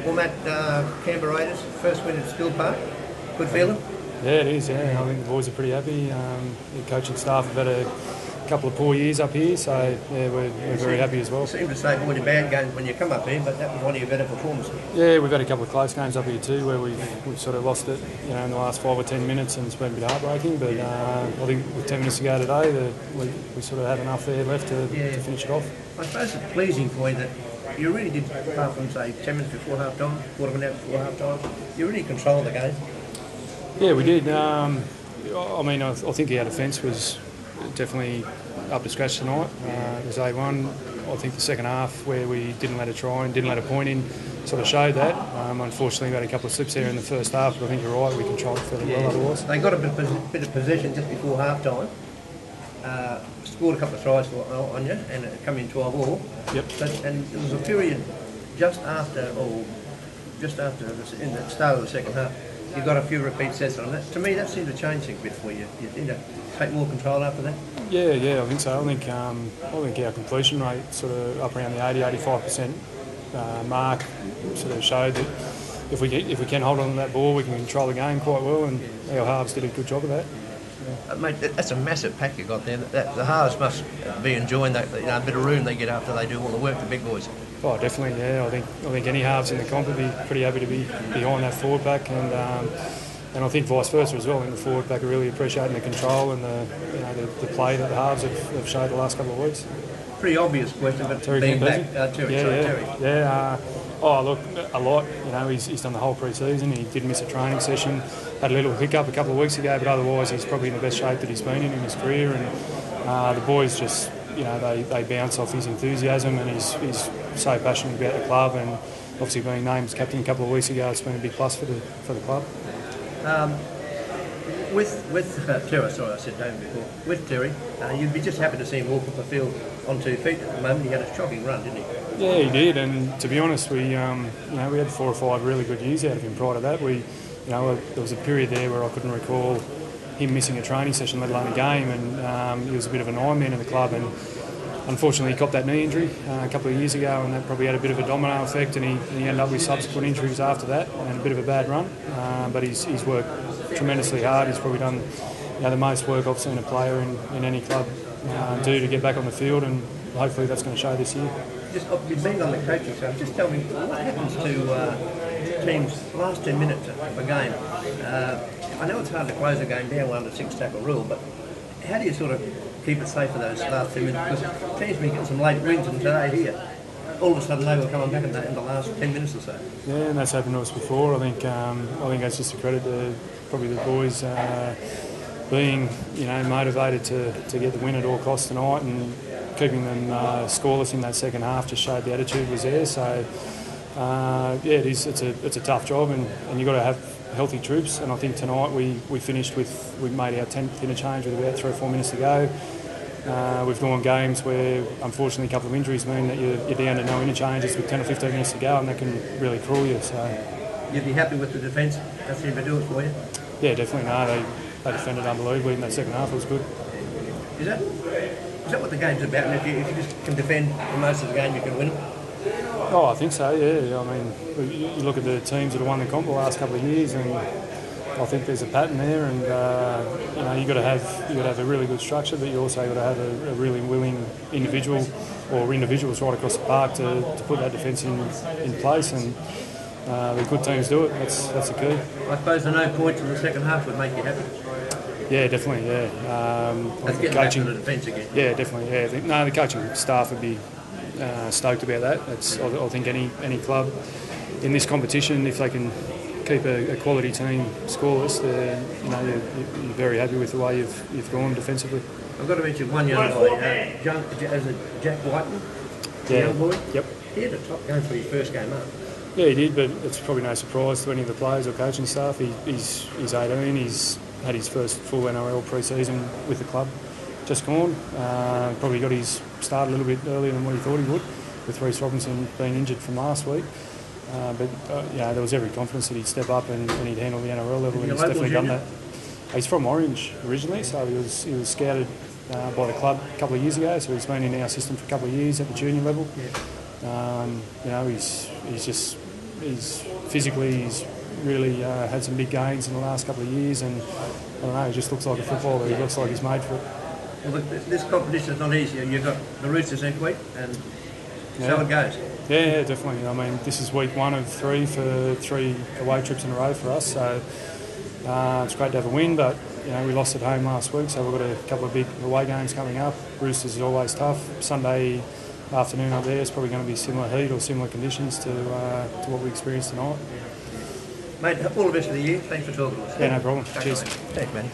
Well, Matt, Canberra Raiders, first win at Still Park. Good feeling? Yeah, it is, yeah. I think the boys are pretty happy. The coaching staff have had a couple of poor years up here, so yeah, we're very happy as well. You seem to say all your bad games when you come up here, but that was one of your better performances. Yeah, we've had a couple of close games up here too, where we've sort of lost it, in the last 5 or 10 minutes, and it's been a bit heartbreaking. But I think with 10 minutes to go today, we sort of had enough there left to finish it off. I suppose it's pleasing for you that you really did, apart from say 10 minutes before half time, quarter of an hour before half time, you really controlled the game. Yeah, we did. I think our defence was definitely up to scratch tonight. It was A1. I think the second half, where we didn't let a try and didn't let a point in, sort of showed that. Unfortunately, we had a couple of slips there in the first half, but I think you're right, we controlled it fairly well otherwise. They got a bit of possession just before half time. Scored a couple of tries on you, and it come in 12 all. Yep. And there was a period just after in the start of the second half, you got a few repeat sets on that. To me, that seemed to change things a bit for you. You seemed to take more control after that. Yeah, I think so. I think our completion rate sort of up around the 80-85% mark sort of showed that if we can hold on to that ball, we can control the game quite well, and our halves did a good job of that. Yeah. Mate, that's a massive pack you got there. The halves must be enjoying that a bit of room they get after they do all the work, the big boys. Oh, definitely, yeah. I think any halves in the comp would be pretty happy to be behind that forward pack, and I think vice versa as well. I think the forward pack are really appreciating the control and the play that the halves have showed the last couple of weeks. Pretty obvious question, but Terry being back, Terry. Yeah. Look, a lot. He's done the whole pre-season. He did miss a training session. Had a little hiccup a couple of weeks ago, but otherwise he's probably in the best shape that he's been in his career. And the boys just, they bounce off his enthusiasm, and he's so passionate about the club. And obviously being named as captain a couple of weeks ago, it's been a big plus for the club. With Terry, sorry, I said David before. With Terry, you'd be just happy to see him walk off the field on 2 feet at the moment. He had a shocking run, didn't he? Yeah, he did. And to be honest, we had 4 or 5 really good years out of him prior to that. There was a period there where I couldn't recall him missing a training session, let alone a game, and he was a bit of an Iron Man in the club. And unfortunately, he got that knee injury a couple of years ago, and that probably had a bit of a domino effect, and he ended up with subsequent injuries after that and a bit of a bad run. But he's worked tremendously hard. He's probably done the most work I've seen a player in any club do to get back on the field, and hopefully that's going to show this year. You've been on the coaching staff. Just tell me, what happens to teams last 10 minutes of a game? I know it's hard to close a game down under 6 tackle rule, but how do you sort of keep it safe for those last 10 minutes? Because teams been getting some late wins, and today here, all of a sudden they were coming back in the last 10 minutes or so. Yeah, and that's happened to us before. I think that's just a credit to probably the boys being motivated to get the win at all costs tonight, and keeping them scoreless in that second half just showed the attitude was there. So it is. It's a tough job, and you've got to have healthy troops. And I think tonight we made our 10th interchange with about 3 or 4 minutes to go. We've gone games where unfortunately a couple of injuries mean that you're down to no interchanges with 10 or 15 minutes to go, and that can really cruel you. So you'd be happy with the defence? That seemed to do it for you? Yeah, definitely. No, they defended unbelievably in that second half. It was good. Is that what the game's about? And if you just can defend for most of the game, you can win it? Oh, I think so, yeah. I mean, you look at the teams that have won the comp the last couple of years, and I think there's a pattern there, and you've got to have a really good structure, but you also got to have a really willing individual or individuals right across the park to put that defence in place, and the good teams do it. That's the key. I suppose the no points in the second half would make you happy. Yeah, definitely. Yeah. That's getting back to the defence again. Yeah, definitely. Yeah, the coaching staff would be stoked about that. I think any club in this competition, if they can keep a quality team scoreless, you're very happy with the way you've gone defensively. I've got to mention one young boy, Jack Whiten, the young boy. Yep. He had a top game for his first game up. Yeah, he did, but it's probably no surprise to any of the players or coaching staff. He's 18. He's had his first full NRL pre-season with the club just gone. Probably got his start a little bit earlier than what he thought he would, with Reece Robinson being injured from last week. But there was every confidence that he'd step up and he'd handle the NRL level, and he's definitely done that. He's from Orange originally, so he was scouted by the club a couple of years ago, so he's been in our system for a couple of years at the junior level. Yeah. He's just he's physically, he's really had some big gains in the last couple of years, and I don't know, he just looks like a footballer. He looks like he's made for it. Well, this competition's not easy. You've got the Roosters next week, and so it goes. Yeah, definitely. I mean, this is week 1 of 3 for 3 away trips in a row for us, so it's great to have a win, but we lost at home last week, so we've got a couple of big away games coming up. Roosters is always tough. Sunday afternoon up there is probably going to be similar heat or similar conditions to what we experienced tonight. Mate, all the best of the year. Thanks for talking to us. Yeah, no problem. Cheers. Thanks, man.